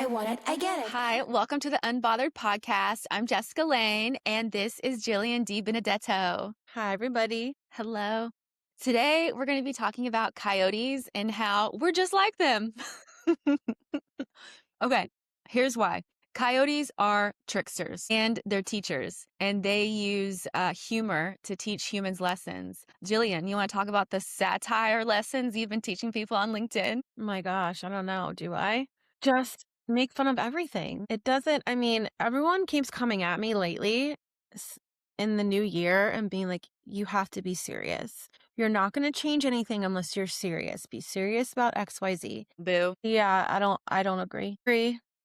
want it, I get it. Hi, welcome to the Unbothered Podcast. I'm Jessica Lane, and this is Jillian D. Benedetto. Hi, everybody. Hello. Today, we're going to be talking about coyotes and how we're just like them. Okay, here's why. Coyotes are tricksters and they're teachers, and they use humor to teach humans lessons. Jillian, you want to talk about the satire lessons you've been teaching people on LinkedIn? Oh my gosh, I don't know. Do I? Just make fun of everything. It doesn't, everyone keeps coming at me lately in the new year and being like, you have to be serious. You're not going to change anything unless you're serious. Be serious about XYZ. Boo. Yeah, I don't agree.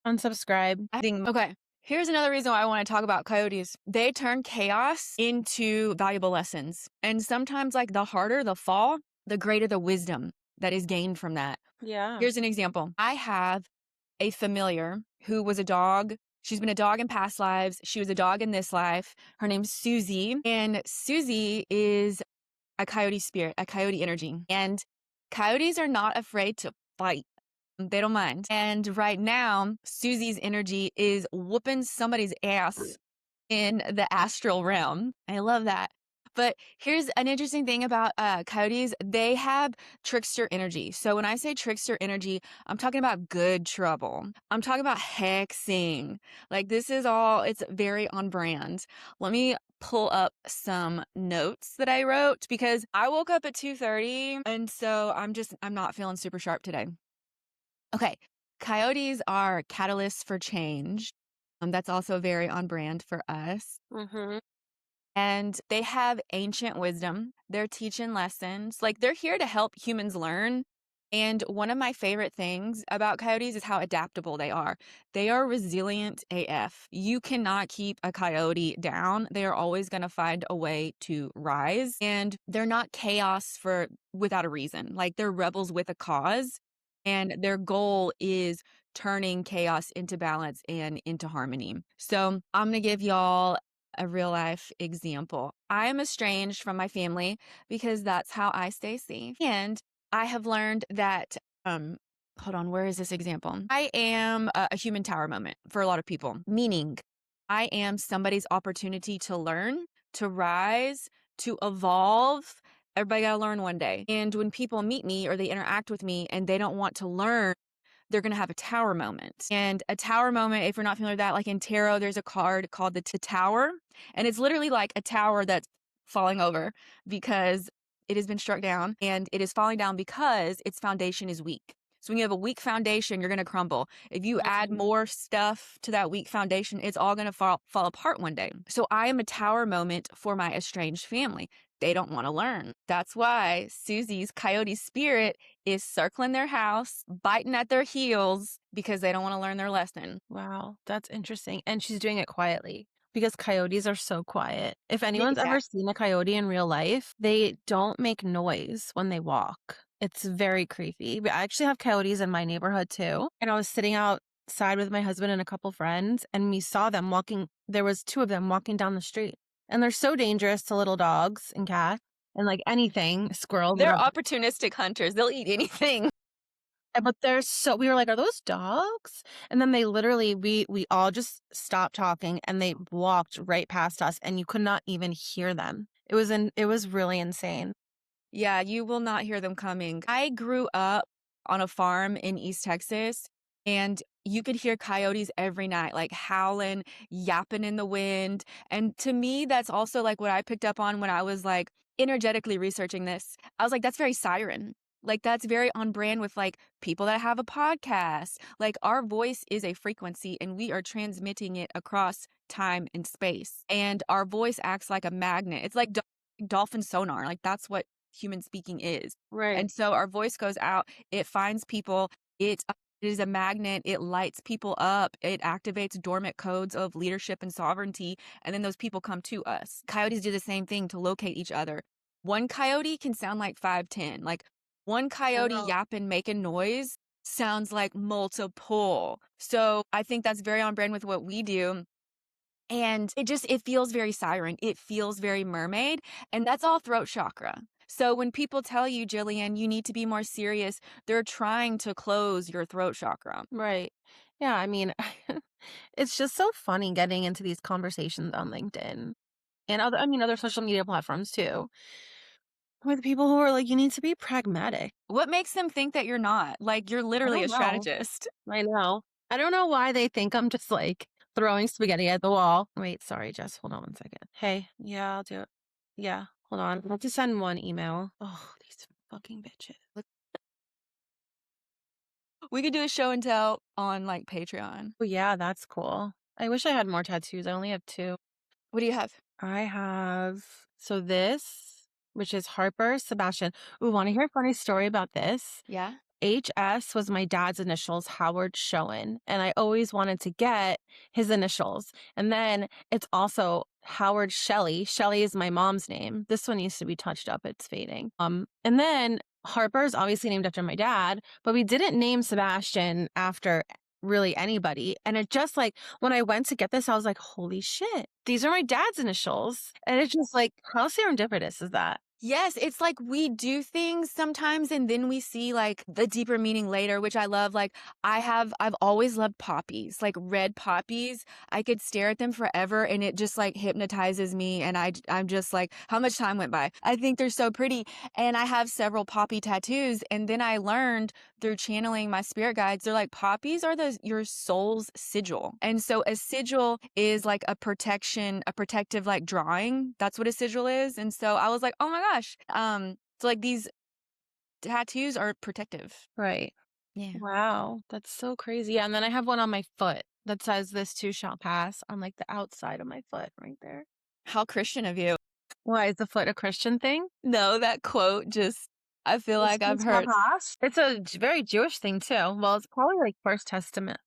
Unsubscribe. Okay. Here's another reason why I want to talk about coyotes. They turn chaos into valuable lessons. And sometimes, like, the harder the fall, the greater the wisdom that is gained from that. Yeah. Here's an example. I have a familiar who was a dog. She's been a dog in past lives. She was a dog in this life. Her name's Susie. And Susie is a coyote spirit, a coyote energy. And coyotes are not afraid to fight. They don't mind. And right now, Susie's energy is whooping somebody's ass in the astral realm. I love that. But here's an interesting thing about coyotes. They have trickster energy. So when I say trickster energy, I'm talking about good trouble. I'm talking about hexing. Like, this is all, it's very on brand. Let me pull up some notes that I wrote because I woke up at 2:30. And so I'm not feeling super sharp today. Okay, coyotes are catalysts for change. That's also very on brand for us. Mm-hmm. And they have ancient wisdom. They're teaching lessons. Like, they're here to help humans learn. And one of my favorite things about coyotes is how adaptable they are. They are resilient AF. You cannot keep a coyote down. They are always going to find a way to rise. And they're not chaos without a reason. Like, they're rebels with a cause. And their goal is turning chaos into balance and into harmony. So I'm going to give y'all a real life example. I am estranged from my family because that's how I stay safe. And I have learned that, hold on, where is this example? I am a human tower moment for a lot of people, meaning I am somebody's opportunity to learn, to rise, to evolve. Everybody got to learn one day. And when people meet me or they interact with me and they don't want to learn, they're going to have a tower moment. And a tower moment, if you're not familiar with that, like in tarot, there's a card called the Tower. And it's literally like a tower that's falling over because it has been struck down, and it is falling down because its foundation is weak. So when you have a weak foundation, you're going to crumble. If you add more stuff to that weak foundation, it's all going to fall apart one day. So I am a tower moment for my estranged family. They don't want to learn. That's why Susie's coyote spirit is circling their house, biting at their heels because they don't want to learn their lesson. Wow, that's interesting. And she's doing it quietly because coyotes are so quiet. If anyone's ever seen a coyote in real life, they don't make noise when they walk. It's very creepy. But I actually have coyotes in my neighborhood too. And I was sitting outside with my husband and a couple friends, and we saw them walking. There was two of them walking down the street. And they're so dangerous to little dogs and cats and like anything, squirrels. They're opportunistic hunters. They'll eat anything. But we were like, are those dogs? And then they literally, we all just stopped talking and they walked right past us and you could not even hear them. It was really insane. Yeah, you will not hear them coming. I grew up on a farm in East Texas, and you could hear coyotes every night, like howling, yapping in the wind. And to me, that's also like what I picked up on when I was like energetically researching this. I was like, that's very siren. Like, that's very on brand with like people that have a podcast. Like, our voice is a frequency and we are transmitting it across time and space. And our voice acts like a magnet. It's like dolphin sonar. Like, that's what human speaking is. Right. And so our voice goes out, it finds people, it is a magnet, it lights people up, it activates dormant codes of leadership and sovereignty, and then those people come to us. Coyotes do the same thing to locate each other. One coyote can sound like 5'10". Like, one coyote yapping, making noise sounds like multiple. So I think that's very on brand with what we do. And it feels very siren. It feels very mermaid. And that's all throat chakra. So when people tell you, Jillian, you need to be more serious, they're trying to close your throat chakra. Right. Yeah, I mean, it's just so funny getting into these conversations on LinkedIn and other social media platforms too, with people who are like, "You need to be pragmatic." What makes them think that you're not? Like, you're I literally a don't know. strategist. I know. I don't know why they think I'm just, like, throwing spaghetti at the wall. Wait, sorry, Jess, hold on one second. Hey, yeah, I'll do it. Yeah, hold on. I have to send one email. Oh, these fucking bitches. Look, we could do a show and tell on, like, Patreon. Oh, yeah, that's cool. I wish I had more tattoos. I only have 2. What do you have? I have this, which is Harper Sebastian. Ooh, wanna hear a funny story about this? Yeah? HS was my dad's initials, Howard Schoen, and I always wanted to get his initials. And then it's also Howard Shelley. Shelley is my mom's name. This one needs to be touched up. It's fading. And then Harper is obviously named after my dad, but we didn't name Sebastian after really anybody. And it just like when I went to get this, I was like, holy shit, these are my dad's initials. And it's just like, how serendipitous is that? Yes, it's like we do things sometimes and then we see like the deeper meaning later, which I love. Like I've always loved poppies, like red poppies. I could stare at them forever and it just like hypnotizes me and I'm just like how much time went by. I think they're so pretty and I have several poppy tattoos and then I learned through channeling my spirit guides, they're like poppies are the your soul's sigil. And so a sigil is like a protection, a protective like drawing. That's what a sigil is. And so I was like, "Oh my gosh." So like these tattoos are protective. Right. Yeah. Wow, that's so crazy. Yeah, and then I have one on my foot that says "This too shall pass" on like the outside of my foot right there. How Christian of you. Why is the foot a Christian thing? No, that quote just I feel This like too I've shall heard. pass. It's a very Jewish thing too. Well, it's probably like First Testament.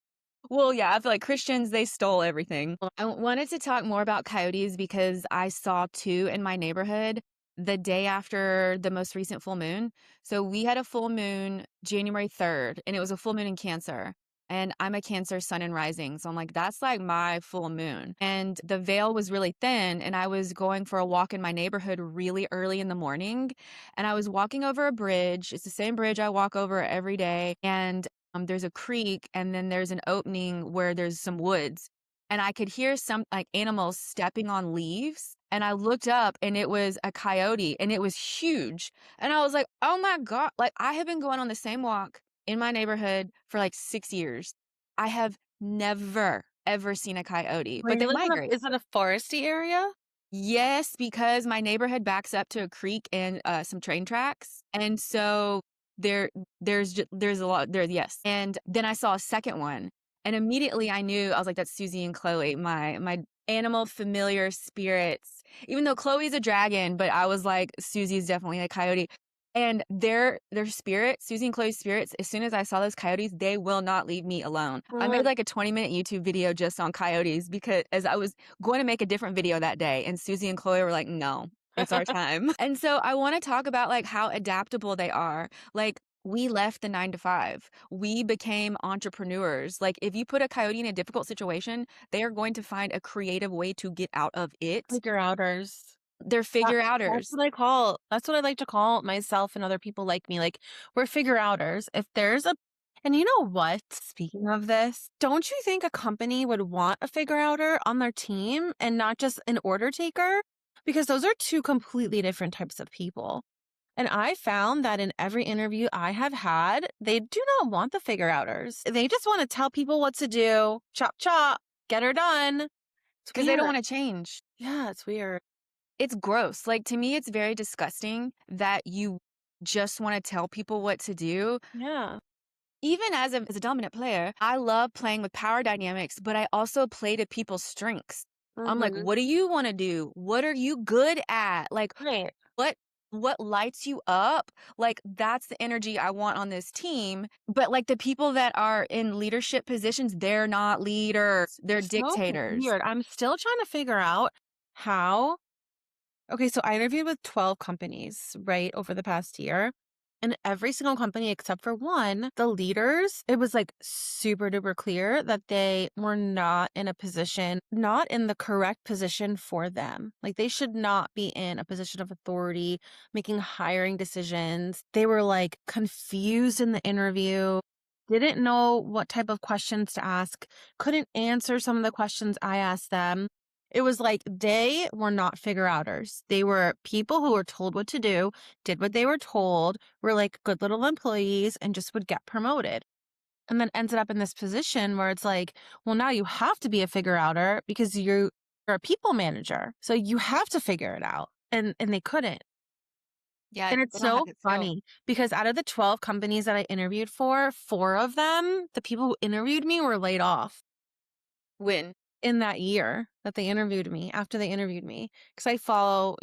Well, yeah, I feel like Christians, they stole everything. I wanted to talk more about coyotes because I saw 2 in my neighborhood the day after the most recent full moon. So we had a full moon January 3rd, and it was a full moon in Cancer. And I'm a Cancer sun and rising. So I'm like, that's like my full moon. And the veil was really thin. And I was going for a walk in my neighborhood really early in the morning. And I was walking over a bridge. It's the same bridge I walk over every day. And there's a creek and then there's an opening where there's some woods and I could hear some like animals stepping on leaves and I looked up and it was a coyote and it was huge and I was like, oh my god, like I have been going on the same walk in my neighborhood for like 6 years. I have never ever seen a coyote, Where but they you live in migrate. is it a foresty area? Yes, because my neighborhood backs up to a creek and, some train tracks, and so there there's a lot there yes, and then I saw a second one, and immediately I knew, I was like, "That's Susie and Chloe, my animal familiar spirits." Even though Chloe's a dragon, but I was like, "Susie's definitely a coyote." And their spirits, Susie and Chloe's spirits, as soon as I saw those coyotes, they will not leave me alone. I made, Mm. like, a 20-minute YouTube video just on coyotes because as I was going to make a different video that day, and Susie and Chloe were like, "No, it's our time." And so I wanna talk about, like, how adaptable they are. Like, we left the 9 to 5. We became entrepreneurs. Like, if you put a coyote in a difficult situation, they are going to find a creative way to get out of it. Figure outers. They're figure outers. That's what I like to call myself and other people like me, like, we're figure outers. If there's a and you know what? Speaking of this, don't you think a company would want a figure outer on their team and not just an order taker? Because those are 2 completely different types of people. And I found that in every interview I have had, they do not want the figure outers. They just wanna tell people what to do, chop chop, get her done. It's Because they don't weird. wanna change. Yeah, it's weird. It's gross. Like, to me, it's very disgusting that you just wanna tell people what to do. Yeah. Even as a dominant player, I love playing with power dynamics, but I also play to people's strengths. I'm like, Mhm. "What do you wanna do? What are you good at? Like, Right. what what lights you up?" Like, that's the energy I want on this team, but, like, the people that are in leadership positions, they're not leaders, they're So dictators. weird. I'm still trying to figure out how okay, so I interviewed with 12 companies, right, over the past year. In every single company except for one, the leaders, it was like super duper clear that they were not in a position, not in the correct position for them. Like they should not be in a position of authority, making hiring decisions. They were like confused in the interview, didn't know what type of questions to ask, couldn't answer some of the questions I asked them. It was like they were not figure outers. They were people who were told what to do, did what they were told, were like good little employees, and just would get promoted. And then ended up in this position where it's like, well, now you have to be a figure outer because you're a people manager. So you have to figure it out. And they couldn't. Yeah, And they it's don't have so the skill. funny because out of the 12 companies that I interviewed for, 4 of them, the people who interviewed me were laid off When in that year that they interviewed me, after they interviewed me, because I follow,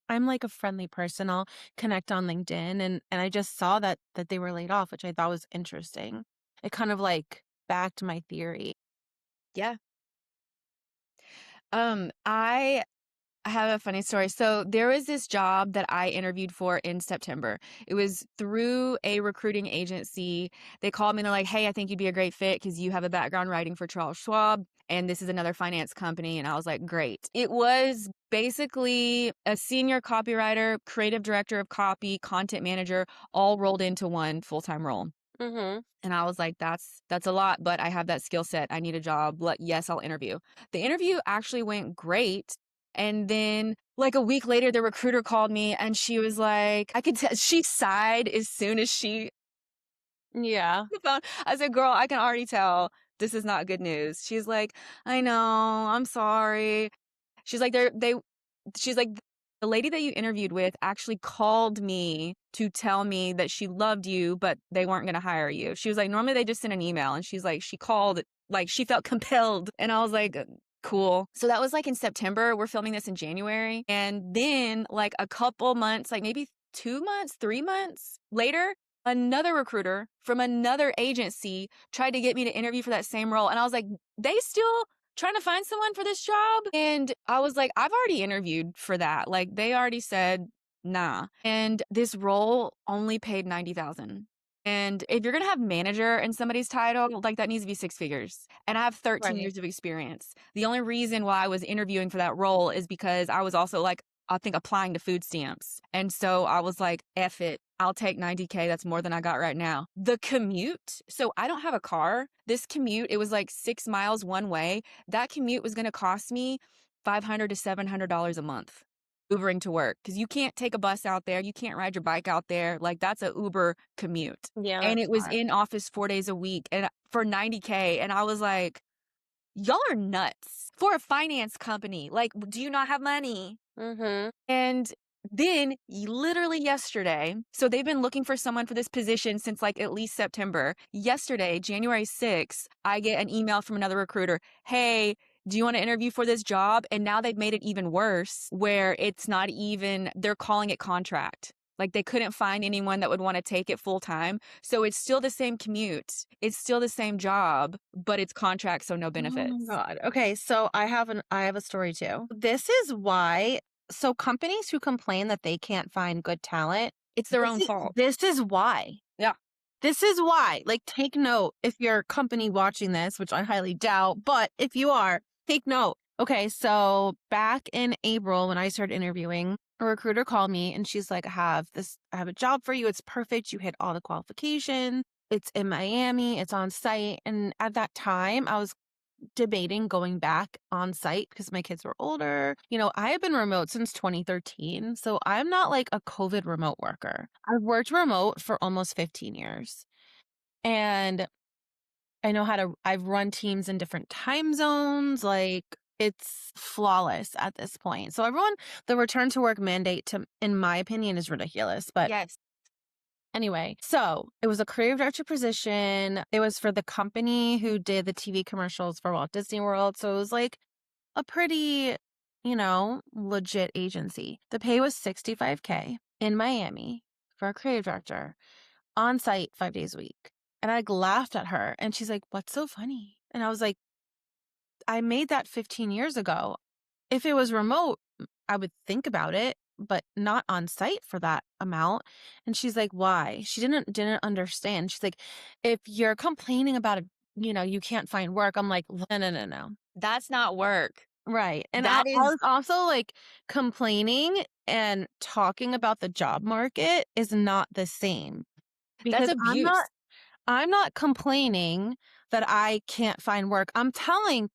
I'm like a friendly person. I'll connect on LinkedIn, and I just saw that they were laid off, which I thought was interesting. It kind of like backed my theory. Yeah. I have a funny story. So there was this job that I interviewed for in September. It was through a recruiting agency. They called me and they're like, "Hey, I think you'd be a great fit because you have a background writing for Charles Schwab, and this is another finance company." And I was like, "Great." It was basically a senior copywriter, creative director of copy, content manager, all rolled into one full-time role. Mhm. And I was like, that's a lot, but I have that skill set. I need a job. Yes, I'll interview. The interview actually went great. And then like a week later, the recruiter called me and she was like, I could tell she sighed as soon as she Yeah. the phone. I said, "Girl, I can already tell this is not good news." She's like, "I know, I'm sorry." She's like, she's like, "The lady that you interviewed with actually called me to tell me that she loved you, but they weren't gonna hire you." She was like, "Normally they just send an email." And she's like, "She called, like, she felt compelled." And I was like, Cool." So that was like in September. We're filming this in January. And then like a couple months, like maybe 2 months, 3 months later, another recruiter from another agency tried to get me to interview for that same role. And I was like, they still trying to find someone for this job? And I was like, I've already interviewed for that. Like they already said, nah. And this role only paid 90,000. And if you're going to have manager in somebody's title, like that needs to be 6 figures. And I have 13 Right. years of experience. The only reason why I was interviewing for that role is because I was also like, I think applying to food stamps. And so I was like, F it. I'll take 90K. That's more than I got right now. The commute. So I don't have a car. This commute, it was like 6 miles one way. That commute was going to cost me $500 to $700 a month. Ubering to work because you can't take a bus out there. You can't ride your bike out there. Like that's a Uber commute. Yeah, And that's it was smart. in office 4 days a week and for 90K. And I was like, y'all are nuts for a finance company. Like, do you not have money? Mhm. And then literally yesterday, so they've been looking for someone for this position since like at least September. Yesterday, January 6th, I get an email from another recruiter. Hey, do you want to interview for this job? And now they've made it even worse where it's not even, they're calling it contract. Like they couldn't find anyone that would want to take it full time. So it's still the same commute. It's still the same job, but it's contract, so no Oh my benefits. god. Okay, so I have a story too. This is why, so companies who complain that they can't find good talent, It's their this own is fault. this is why. Yeah. This is why. Like, take note if you're a company watching this, which I highly doubt, but if you are, take note. Okay, so back in April when I started interviewing, a recruiter called me and she's like, I have a job for you. It's perfect. You hit all the qualifications. It's in Miami. It's on site. And at that time, I was debating going back on site because my kids were older. I have been remote since 2013, so I'm not like a COVID remote worker. I've worked remote for almost 15 years. And I've run teams in different time zones. Like it's flawless at this point. So the return to work mandate in my opinion is ridiculous. But Yes. anyway, so it was a creative director position. It was for the company who did the TV commercials for Walt Disney World. So it was like a pretty, legit agency. The pay was 65K in Miami for a creative director on site 5 days a week. And I laughed at her and she's like, "What's so funny?" And I was like, "I made that 15 years ago. If it was remote, I would think about it. but not on site for that amount. And she's like, "Why?" She didn't understand. She's like, "If you're complaining about it, you can't find work." I'm like, "No, no, no, no." That's not work. Right. And I That is was also like complaining and talking about the job market is not the same that's because abuse. I'm not complaining that I can't find work. I'm telling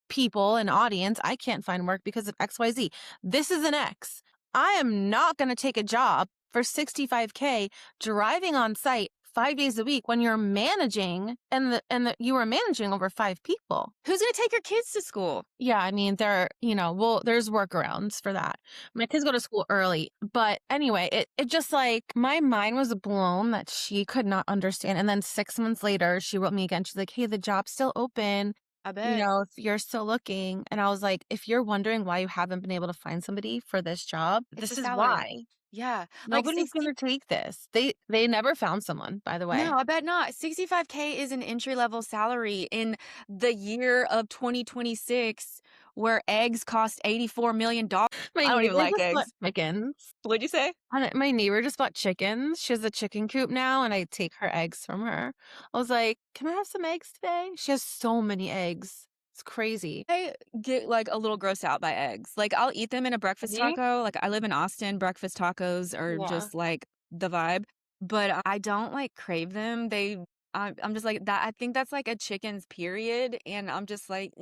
people and audience, I can't find work because of XYZ. This is an X. I am not going to take a job for 65K driving on site 5 days a week when you're managing and you are managing over 5 people. Who's gonna take your kids to school? Yeah, I mean, there's workarounds for that. My kids go to school early, but anyway, it just like my mind was blown that she could not understand. And then 6 months later, she wrote me again. She's like, "Hey, the job's still open. I bet. If you're still looking." And I was like, "If you're wondering why you haven't been able to find somebody for this job, It's the this is salary. why. Yeah, like Nobody's 60. gonna take this." They never found someone, by the way. No, I bet not. 65K is an entry-level salary in the year of 2026 where eggs cost $84 million. My I don't even neighbor like just bought eggs. chickens. What'd you say? My neighbor just bought chickens. She has a chicken coop now, and I take her eggs from her. I was like, "Can I have some eggs today?" She has so many eggs. It's crazy. I get, like, a little grossed out by eggs. Like, I'll eat them in a breakfast Really? taco. Like, I live in Austin, breakfast tacos are Yeah. just, like, the vibe, but I don't, like, crave them. I'm just like, that I think that's, like, a chicken's period, and I'm just like,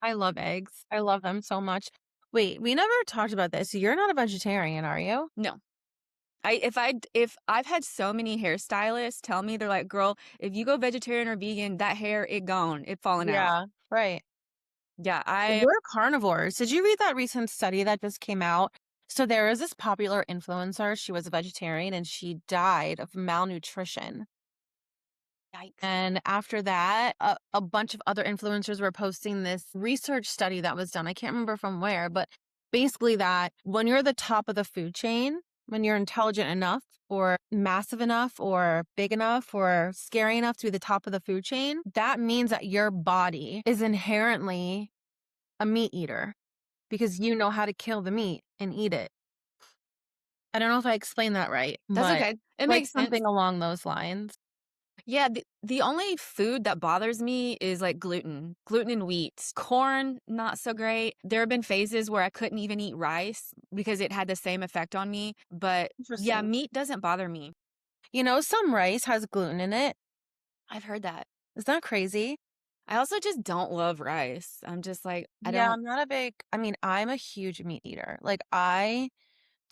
I love eggs. I love them so much. Wait, we never talked about this. You're not a vegetarian, are you? "No." If I've had so many hairstylists tell me, they're like, "Girl, if you go vegetarian or vegan, that hair, it gone, it falling out." Yeah, right. Yeah, We're carnivores. Did you read that recent study that just came out? So there is this popular influencer. She was a vegetarian and she died of malnutrition. yikes. And after that, a bunch of other influencers were posting this research study that was done. I can't remember from where, but basically that when you're the top of the food chain, when you're intelligent enough or massive enough or big enough or scary enough to be the top of the food chain, that means that your body is inherently a meat eater because you know how to kill the meat and eat it. I don't know if I explained that right, That's but okay. It like makes sense. something along those lines. Yeah, the only food that bothers me is, like, gluten and wheat. Corn, not so great. There have been phases where I couldn't even eat rice because it had the same effect on me, but, yeah, Interesting. meat doesn't bother me. Some rice has gluten in it. I've heard that. Is that crazy? I also just don't love rice. I'm just like, I Yeah, don't. I'm not a big I mean, I'm a huge meat eater. Like, I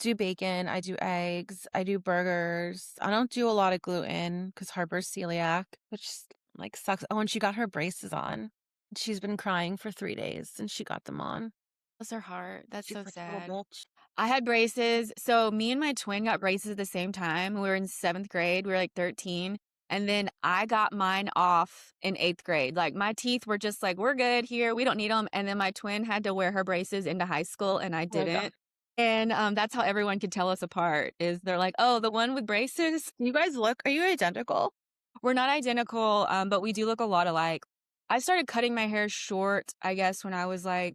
do bacon, I do eggs, I do burgers. I don't do a lot of gluten because Harper's celiac, which, like, sucks. Oh, and she got her braces on. She's been crying for 3 days since she got them on. Bless her heart. That's She's so like, "Little sad. bitch." I had braces. So me and my twin got braces at the same time. We were in 7th grade. We were like 13. And then I got mine off in 8th grade. Like my teeth were just like, we're good here. We don't need them. And then my twin had to wear her braces into high school and I Oh my god. didn't. And that's how everyone could tell us apart is they're like, oh, the one with braces. You guys are you identical? We're not identical, but we do look a lot alike. I started cutting my hair short, I guess, when I was like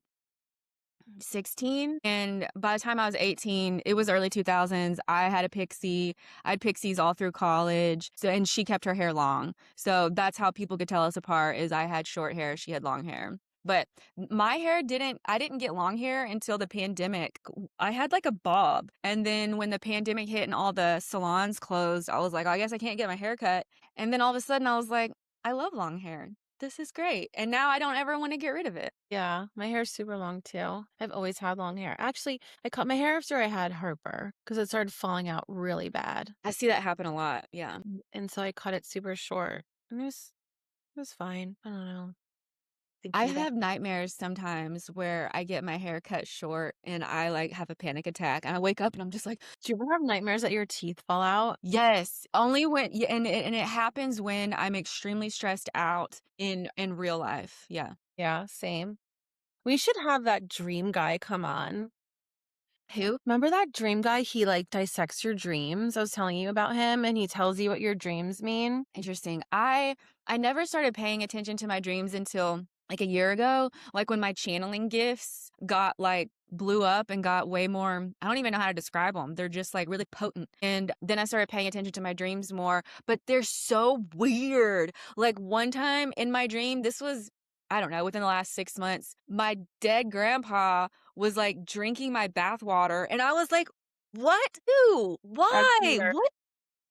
16, and by the time I was 18, it was early 2000s. I had a pixie. I had pixies all through college. So and she kept her hair long. So that's how people could tell us apart is I had short hair, she had long hair. But my hair didn't I didn't get long hair until the pandemic. I had like a bob. And then when the pandemic hit and all the salons closed, I was like, I guess I can't get my hair cut. And then all of a sudden I was like, I love long hair. This is great. And now I don't ever want to get rid of it. Yeah, my hair's super long too. I've always had long hair. Actually, I cut my hair after I had Harper because it started falling out really bad. I see that happen a lot. Yeah. And so I cut it super short. And it was fine. I don't know. I Thinking back. have nightmares sometimes where I get my hair cut short and I like have a panic attack and I wake up and I'm just like, Do you ever have nightmares that your teeth fall out? yes, only when yeah, and it happens when I'm extremely stressed out in real life. Yeah. Yeah, same. We should have that dream guy come on. Who? Remember that dream guy? He like dissects your dreams. I was telling you about him and he tells you what your dreams mean. Interesting. I never started paying attention to my dreams until like a year ago, like when my channeling gifts got like blew up and got way more, I don't even know how to describe them. They're just like really potent. And then I started paying attention to my dreams more, but they're so weird. Like one time in my dream, this was, I don't know, within the last 6 months, my dead grandpa was like drinking my bath water. And I was like, what? Who? That's Why? weird. What?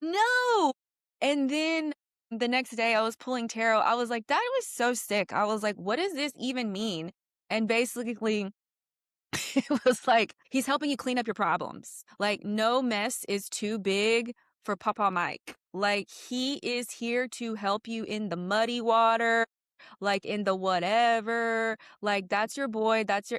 No. And then the next day I was pulling tarot. I was like, that was so sick. I was like, what does this even mean? And basically, it was like, he's helping you clean up your problems. Like, no mess is too big for Papa Mike. Like, he is here to help you in the muddy water, like in the whatever. Like, that's your boy. That's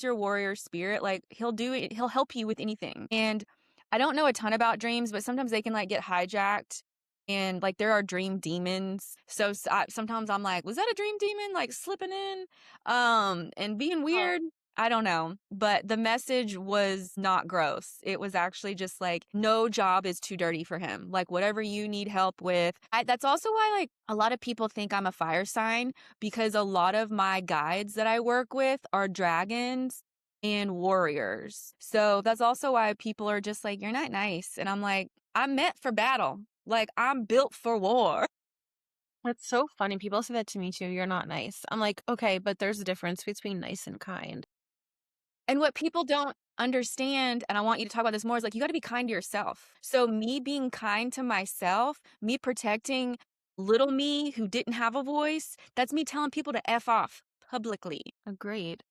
your warrior spirit. Like, he'll do it. He'll help you with anything. And I don't know a ton about dreams, but sometimes they can like get hijacked. And like there are dream demons. So sometimes I'm like, was that a dream demon like slipping in and being Oh, weird? I don't know, but the message was not gross. It was actually just like, no job is too dirty for him. Like, whatever you need help with. That's also why, like, a lot of people think I'm a fire sign because a lot of my guides that I work with are dragons and warriors. So that's also why people are just like, you're not nice. And I'm like, I'm meant for battle. Like, I'm built for war. that's so funny. People say that to me too. You're not nice. I'm like, okay, but there's a difference between nice and kind. And what people don't understand, and I want you to talk about this more, is like you got to be kind to yourself. So, me being kind to myself, me protecting little me who didn't have a voice, that's me telling people to F off publicly. Agreed.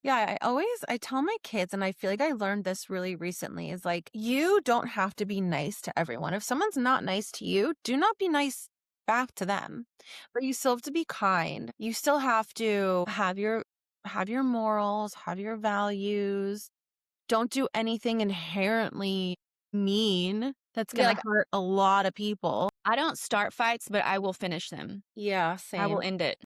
Yeah, I tell my kids, and I feel like I learned this really recently, is like, you don't have to be nice to everyone. If someone's not nice to you, do not be nice back to them. But you still have to be kind. You still have to have your morals, have your values. Don't do anything inherently mean that's Yeah, gonna like hurt a lot of people. I don't start fights, but I will finish them. Yeah, I will same. end it.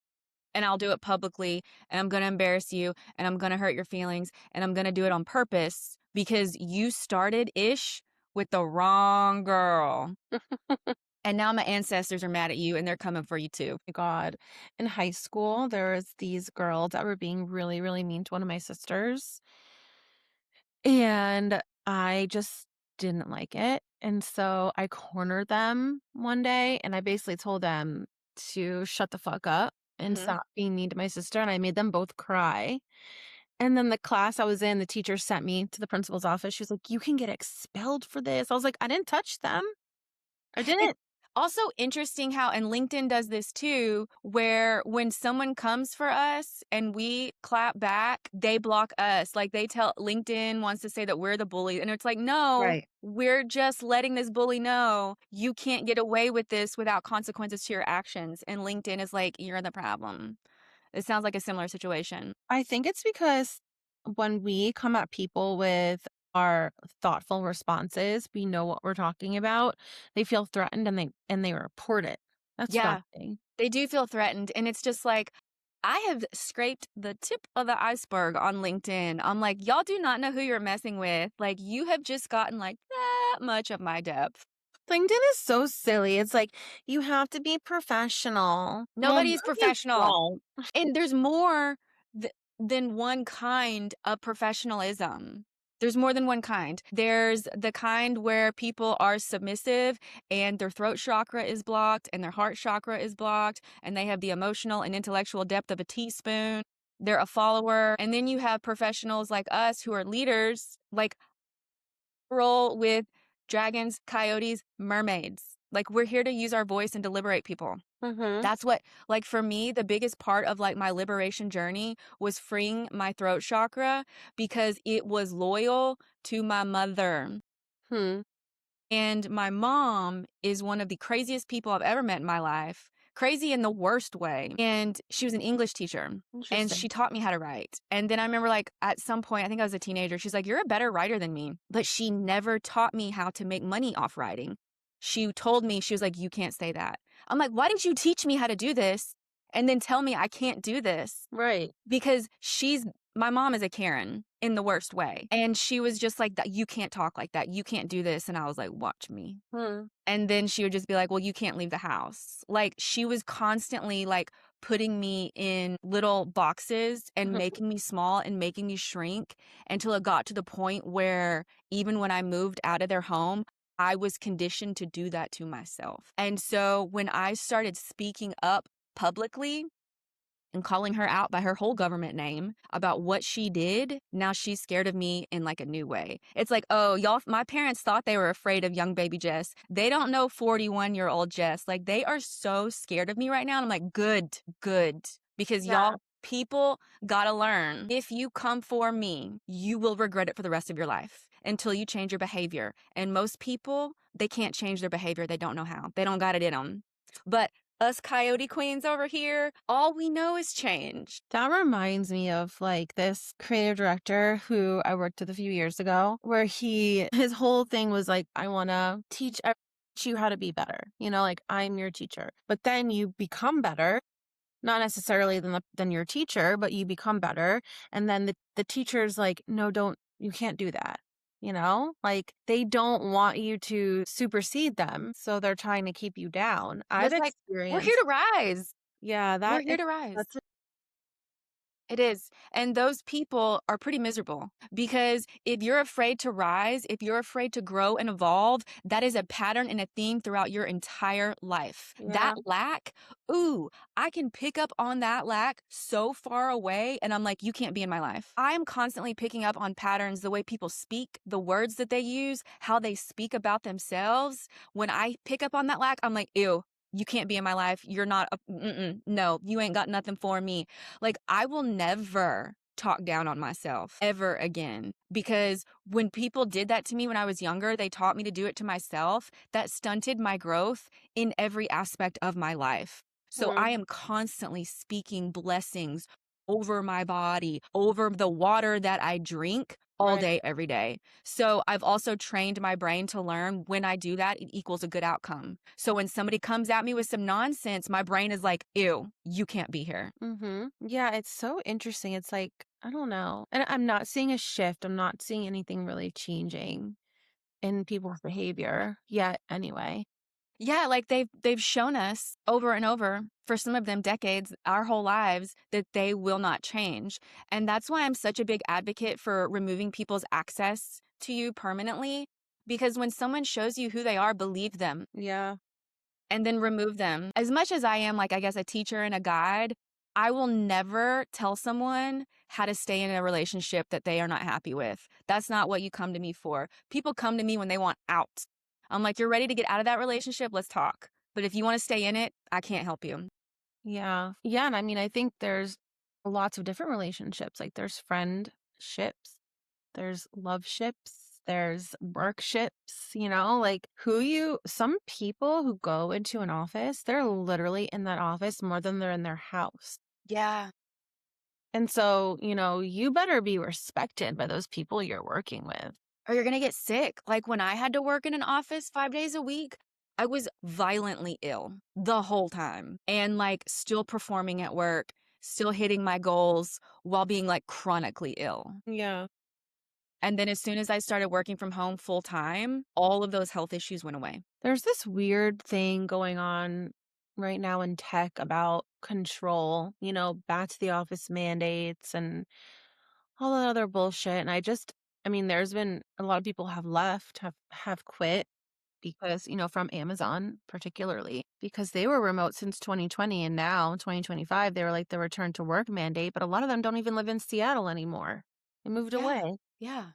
And I'll do it publicly, and I'm going to embarrass you, and I'm going to hurt your feelings, and I'm going to do it on purpose because you started ish with the wrong girl. And now my ancestors are mad at you and they're coming for you too. My God. In high school, there was these girls that were being really, really mean to one of my sisters. And I just didn't like it. And so I cornered them one day and I basically told them to shut the fuck up and Mhm. stop being mean to my sister. And I made them both cry. And then the class I was in, the teacher sent me to the principal's office. She was like, "You can get expelled for this." I was like, "I didn't touch them. I It's didn't." also interesting how, and LinkedIn does this too, where when someone comes for us and we clap back, they block us. Like they tell LinkedIn wants to say that we're the bully. And it's like, no, Right. we're just letting this bully know you can't get away with this without consequences to your actions. And LinkedIn is like, you're the problem. It sounds like a similar situation. I think it's because when we come at people with our thoughtful responses, we know what we're talking about. They feel threatened and they report it. That's what I'm Yeah, saying. they do feel threatened. And it's just like, I have scraped the tip of the iceberg on LinkedIn. I'm like, y'all do not know who you're messing with. Like, you have just gotten like that much of my depth. LinkedIn is so silly. It's like you have to be professional. Well, no, Nobody's you professional. don't. And there's more than one kind of professionalism. There's more than one kind. There's the kind where people are submissive and their throat chakra is blocked and their heart chakra is blocked and they have the emotional and intellectual depth of a teaspoon. They're a follower. And then you have professionals like us who are leaders, like roll with dragons, coyotes, mermaids. Like we're here to use our voice and to liberate people. Mhm. That's what, like, for me, the biggest part of like my liberation journey was freeing my throat chakra because it was loyal to my mother. Hmm. And my mom is one of the craziest people I've ever met in my life. Crazy in the worst way. And she was an English teacher and she Interesting. taught me how to write. And then I remember, like, at some point, I think I was a teenager, she's like, you're a better writer than me. But she never taught me how to make money off writing. She told me, she was like, you can't say that. I'm like, why didn't you teach me how to do this and then tell me I can't do this? Right. Because my mom is a Karen in the worst way. And she was just like, that you can't talk like that. You can't do this. And I was like, watch me. Hmm. And then she would just be like, well, you can't leave the house. Like she was constantly like putting me in little boxes and Mhm. making me small and making me shrink until it got to the point where even when I moved out of their home, I was conditioned to do that to myself. And so when I started speaking up publicly, and calling her out by her whole government name about what she did, now she's scared of me in like a new way. It's like, oh, y'all, my parents thought they were afraid of young baby Jess. They don't know 41-year-old Jess. Like, they are so scared of me right now. And I'm like, good, good. Because Yeah. y'all, people gotta learn. If you come for me, you will regret it for the rest of your life until you change your behavior. And most people, they can't change their behavior. They don't know how. They don't got it in them. But us coyote queens over here, all we know is change. That reminds me of like this creative director who I worked with a few years ago, where his whole thing was like, I want to teach you how to be better. Like I'm your teacher. But then you become better, not necessarily than your teacher, but you become better. And then the teacher's like, no, you can't do that. Like they don't want you to supersede them. So they're trying to keep you down. But I've it's like, we're here experienced, to rise. yeah, We're here to rise. that's It is. And those people are pretty miserable because if you're afraid to rise, if you're afraid to grow and evolve, that is a pattern and a theme throughout your entire life. That yeah. lack, ooh, I can pick up on that lack so far away. And I'm like, you can't be in my life. I'm constantly picking up on patterns, the way people speak, the words that they use, how they speak about themselves. When I pick up on that lack, I'm like, ew. You can't be in my life. You're not, no, you ain't got nothing for me. Like, I will never talk down on myself ever again because when people did that to me when I was younger, they taught me to do it to myself. That stunted my growth in every aspect of my life. So I Mhm. am constantly speaking blessings over my body, over the water that I drink all Right. day, every day. So I've also trained my brain to learn when I do that, it equals a good outcome. So when somebody comes at me with some nonsense, my brain is like, ew, you can't be here. Mhm. Yeah, it's so interesting. It's like, I don't know. And I'm not seeing a shift. I'm not seeing anything really changing in people's behavior yet anyway. Yeah, like they've shown us over and over, for some of them decades, our whole lives, that they will not change. And that's why I'm such a big advocate for removing people's access to you permanently. Because when someone shows you who they are, believe them Yeah. and then remove them. As much as I am, like, I guess, a teacher and a guide, I will never tell someone how to stay in a relationship that they are not happy with. That's not what you come to me for. People come to me when they want out. I'm like, you're ready to get out of that relationship? Let's talk. But if you want to stay in it, I can't help you. Yeah. Yeah, and I mean, I think there's lots of different relationships. Like there's friendships, there's love ships, there's work ships, like some people who go into an office, they're literally in that office more than they're in their house. Yeah. And so, you better be respected by those people you're working with. Or you're going to get sick. Like when I had to work in an office 5 days a week, I was violently ill the whole time and like still performing at work, still hitting my goals while being like chronically ill. Yeah. And then as soon as I started working from home full time, all of those health issues went away. There's this weird thing going on right now in tech about control, back to the office mandates and all that other bullshit. And I mean, there's been a lot of people have left, have quit because, from Amazon particularly, because they were remote since 2020 and now 2025, they were like the return to work mandate, but a lot of them don't even live in Seattle anymore. They moved Yeah. away. Yeah.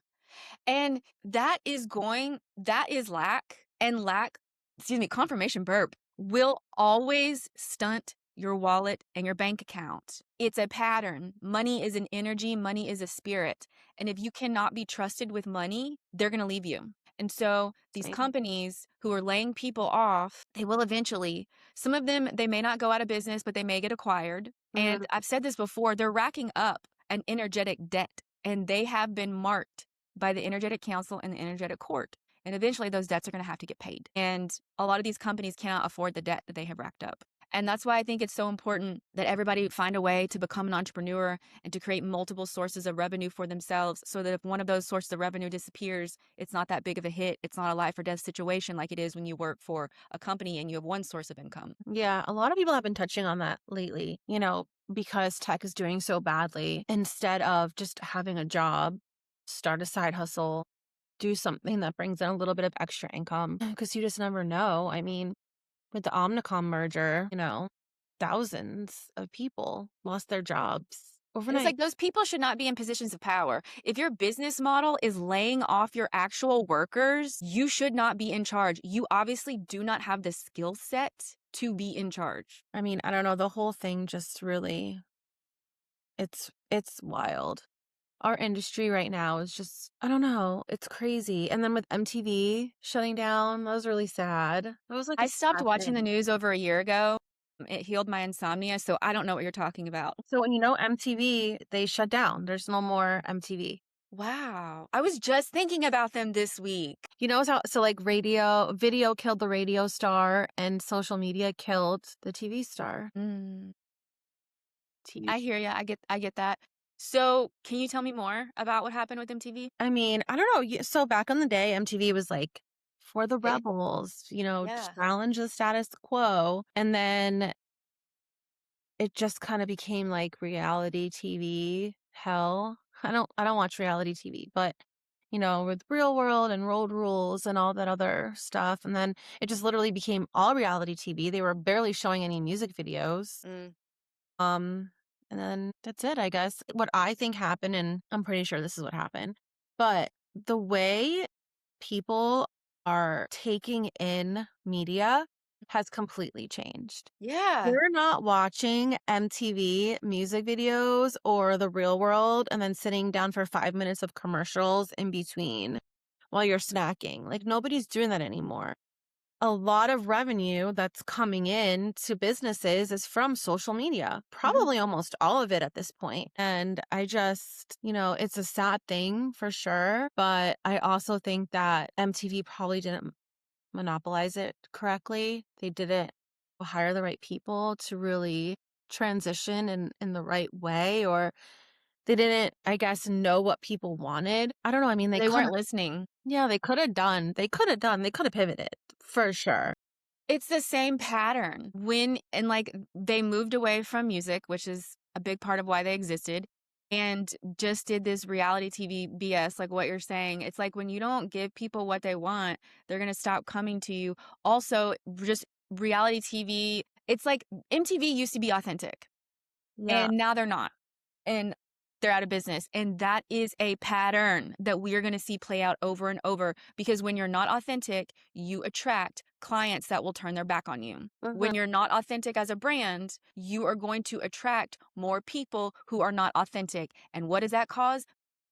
And that is lack, and lack, excuse me, confirmation burp will always stunt your wallet and your bank account. It's a pattern. Money is an energy, money is a spirit. And if you cannot be trusted with money, they're going to leave you. And so these Same. companies who are laying people off, they will eventually, some of them, they may not go out of business, but they may get acquired. Mhm. And I've said this before, they're racking up an energetic debt, and they have been marked by the Energetic Council and the Energetic Court. And eventually those debts are going to have to get paid. And a lot of these companies cannot afford the debt that they have racked up. And that's why I think it's so important that everybody find a way to become an entrepreneur and to create multiple sources of revenue for themselves so that if one of those sources of revenue disappears, it's not that big of a hit. It's not a life or death situation like it is when you work for a company and you have one source of income. Yeah, a lot of people have been touching on that lately, because tech is doing so badly. Instead of just having a job, start a side hustle, do something that brings in a little bit of extra income because you just never know. I mean, with the Omnicom merger, thousands of people lost their jobs And it's overnight. like those people should not be in positions of power. If your business model is laying off your actual workers, you should not be in charge. You obviously do not have the skill set to be in charge. I mean, I don't know, the whole thing just really it's wild. Our industry right now is just I don't know, it's crazy. And then with MTV shutting down, that was really sad. That was like a I stopped sad watching the thing. news over a year ago. It healed my insomnia, so I don't know what you're talking about. So when MTV, they shut down. There's no more MTV. Wow. I was just thinking about them this week. Like video killed the radio star and social media killed the TV star. Mm, TV. I hear you. I get that. So, can you tell me more about what happened with MTV? I mean, I don't know. So back in the day, MTV was like for the It, rebels, yeah. challenge the status quo. And then it just kind of became like reality TV hell. I don't watch reality TV, but with Real World and Road Rules and all that other stuff. And then it just literally became all reality TV. They were barely showing any music videos. Mm, Um, and then that's it, I guess. What I think happened, and I'm pretty sure this is what happened, but the way people are taking in media has completely changed. yeah. You're not watching MTV music videos or The Real World and then sitting down for 5 minutes of commercials in between while you're snacking. Like, nobody's doing that anymore. A lot of revenue that's coming in to businesses is from social media, Mhm. probably almost all of it at this point. And I just, it's a sad thing for sure. But I also think that MTV probably didn't monopolize it correctly. They didn't hire the right people to really transition in the right way, or they didn't, I guess, know what people wanted. I don't know. I mean, they They could weren't listening. yeah, they could have pivoted for sure. It's the same pattern. Like, they moved away from music, which is a big part of why they existed, and just did this reality TV BS, like what you're saying. It's like when you don't give people what they want, they're gonna stop coming to you. Also, just reality TV, it's like MTV used to be authentic, Yeah. and now they're not. And they're out of business. And that is a pattern that we are going to see play out over and over because when you're not authentic, you attract clients that will turn their back on you. Mhm, When you're not authentic as a brand, you are going to attract more people who are not authentic. And what does that cause?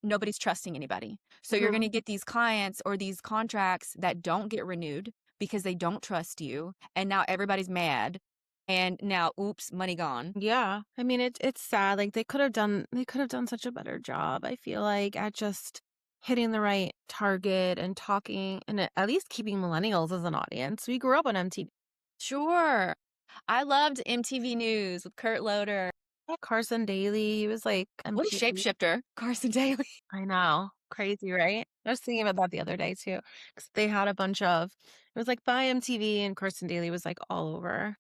Nobody's trusting anybody. So you're going to mhm. get these clients or these contracts that don't get renewed because they don't trust you. And now everybody's mad. And now, oops, money gone. Yeah. I mean, it's sad. Like they could have done such a better job, I feel like, at just hitting the right target and talking and at least keeping millennials as an audience. We grew up on MTV. Sure. I loved MTV News with Kurt Loder. Carson Daly, he was like What a MTV. shapeshifter, Carson Daly. I know. Crazy, right? I was thinking about that the other day too. Because they had a bunch of it was like by MTV and Carson Daly was like all over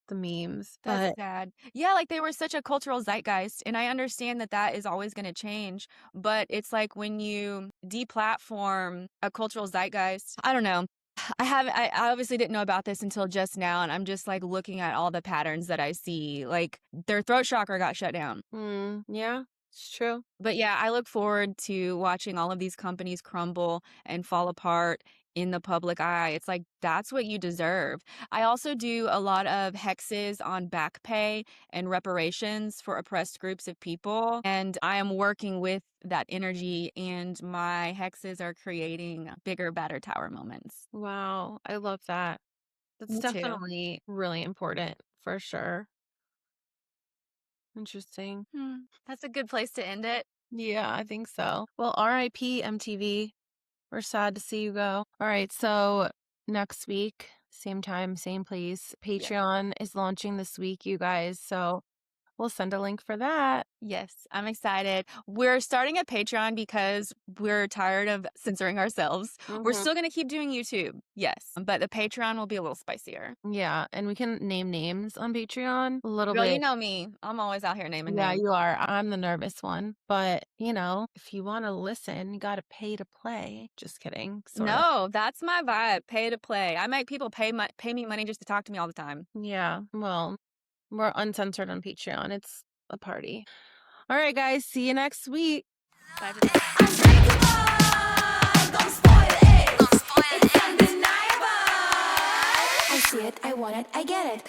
the memes. That's But sad. Yeah, like they were such a cultural zeitgeist, and I understand that that is always gonna change, but it's like when you deplatform a cultural zeitgeist, I don't know. I obviously didn't know about this until just now, and I'm just like looking at all the patterns that I see. Like their throat chakra got shut down. yeah, it's true. But yeah, I look forward to watching all of these companies crumble and fall apart in the public eye. It's like that's what you deserve. I also do a lot of hexes on back pay and reparations for oppressed groups of people. And I am working with that energy, and my hexes are creating bigger, better tower moments. Wow, I love that. That's Me too. definitely really important for sure. Interesting. That's a good place to end it. Yeah, I think so. Well, RIP MTV. We're sad to see you go. All right, so next week, Same time, same place. Yes. Patreon is launching this week, you guys, so we'll send a link for that. Yes, I'm excited. We're starting a Patreon because we're tired of censoring ourselves. We're Mhm. still gonna keep doing YouTube, yes, but the Patreon will be a little spicier. Yeah, and we can name names on Patreon a little Girl, you bit. know me. I'm always out here naming Yeah, names. you are. I'm the nervous one, but, if you wanna listen, you gotta pay to play. Just kidding, sorta. No, that's my vibe, pay to play. I make people pay me money just to talk to me all the time. Yeah, well, we're uncensored on Patreon. It's a party. All right, guys, see you next week. Bye, Janelle. Don't spoil it. Don't spoil it's undeniable. I see it, I want it, I get it.